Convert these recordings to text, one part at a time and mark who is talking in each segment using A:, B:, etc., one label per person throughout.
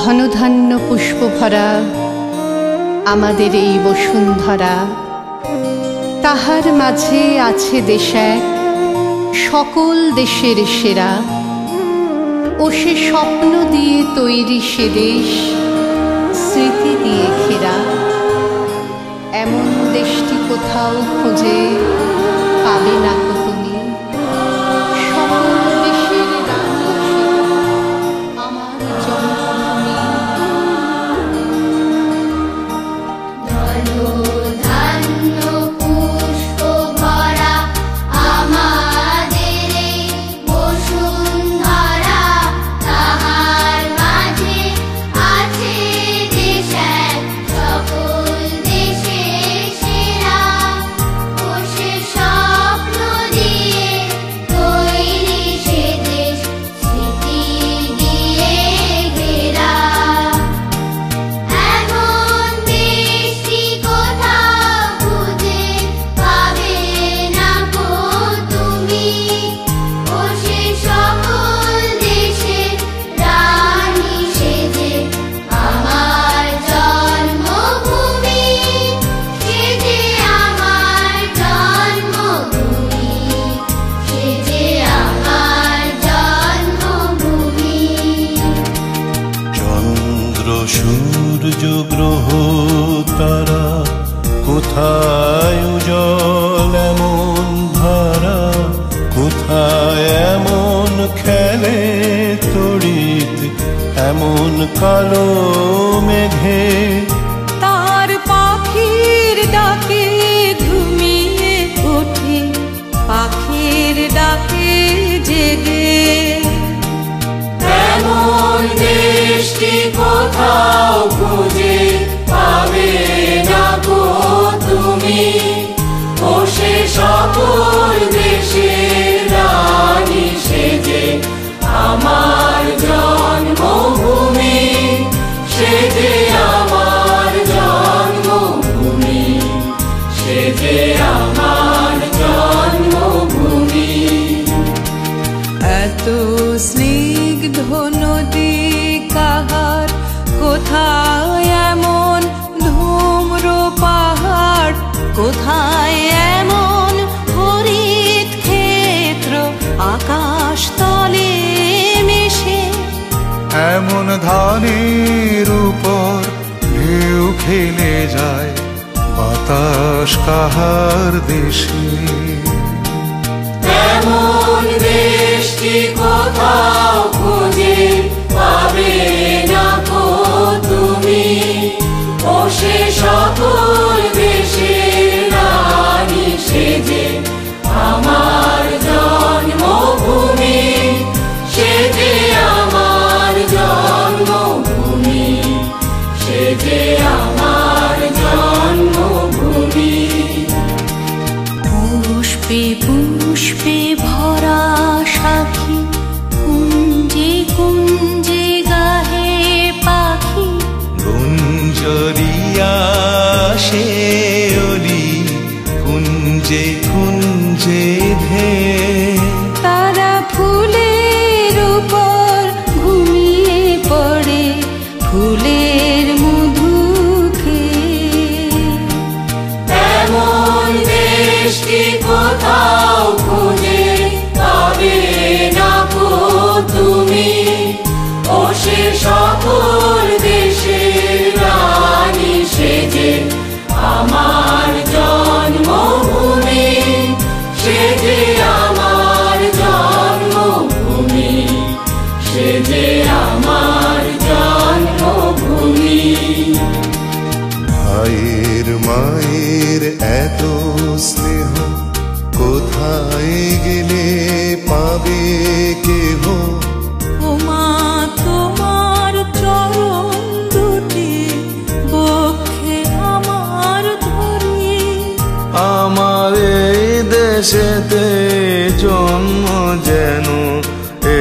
A: ঘনধান্য পুষ্পভরা আমাদের এই বসুন্ধরা, তাহার মাঝে আছে দেশ এক সকল দেশের সেরা। ও সে স্বপ্ন দিয়ে তৈরি সে দেশ, স্মৃতি দিয়ে ঘেরা। এমন দেশটি কোথাও খুঁজে পাবে না কো তুমি। সকল দেশের রানী সে আমার জন্মভূমি।
B: সূর্য গ্রহ তারা কোথায় উজ্জ্বল এমন ধারা, কোথায় এমন খেলে তড়িৎ এমন কালো মেঘে।
C: তার পাখির ডাকে ঘুমিয়ে ওঠে, পাখির ডাকে জেগে।
D: এমন দেশটি কোথাও খুঁজে পাবে না গো তুমি। ও সে সকল দেশের রানী সেজে আমার জন্মভূমি, সেজে আমার জন্মভূমি, সেজে আমার জন্মভূমি।
C: এত স্নিগ্ধ নদী কাহার, কোথায় এমন ধূম্র পাহাড়, কোথায় এমন হরিত ক্ষেত্র আকাশ তলে মিশে।
E: এমন ধানের উপর ঢেউ খেলে যায় বাতাস কাহার দেশে।
D: এমন দেশটি কোথাও খুঁজে পাবে না গো তুমি। ও সে সকল দেশের রানী সেজে আমার জন্মভূমি, সেজে আমার জন্মভূমি, সেজে আমার জন্মভূমি।
C: পুষ্পে পুষ্পে ভরা সাখী, কুঞ্জে কুঞ্জে গাহে পাখি।
B: গুঞ্জরিয়া সে অলি কুঞ্জে কুঞ্জে ধে।
C: তারা ফুলের উপর ঘুমিয়ে পড়ে, ফুলের মধু খেয়ে।
D: এমন দেশটি কোথাও খুঁজে পাবে না গো তুমি। ও সে সকল দেশের রানী সেজে আমার জন্মভূমি, সেজে আমার জন্মভূমি, সেজে আমার জন্মভূমি।
E: ভাইয়ের মায়ের এত স্নেহ কোথায় গেলে পাবে কেহ।
C: ও মা তোমার চরণ দুটি বক্ষে আমার ধরি।
E: আমার এই দেশেতে জন্ম যেন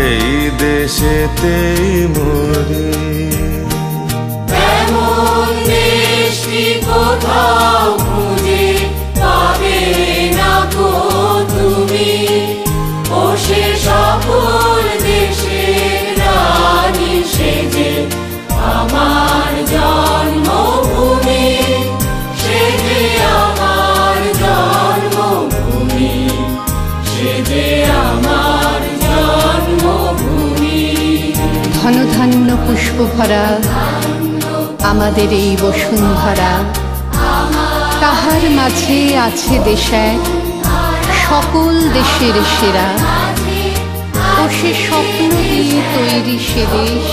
E: এই দেশেতে মরে।
D: এমন দেশটি কোথাও খুঁজে পাবে না গো তুমি। ও সে সকল দেশের রানী সেজে
A: পুষ্প ভরা আমাদের এই বসুন্ধরা, তাহার মাঝে আছে দেশ এক সকল দেশের সেরা, ও সে স্বপ্ন দিয়ে তৈরি সে দেশ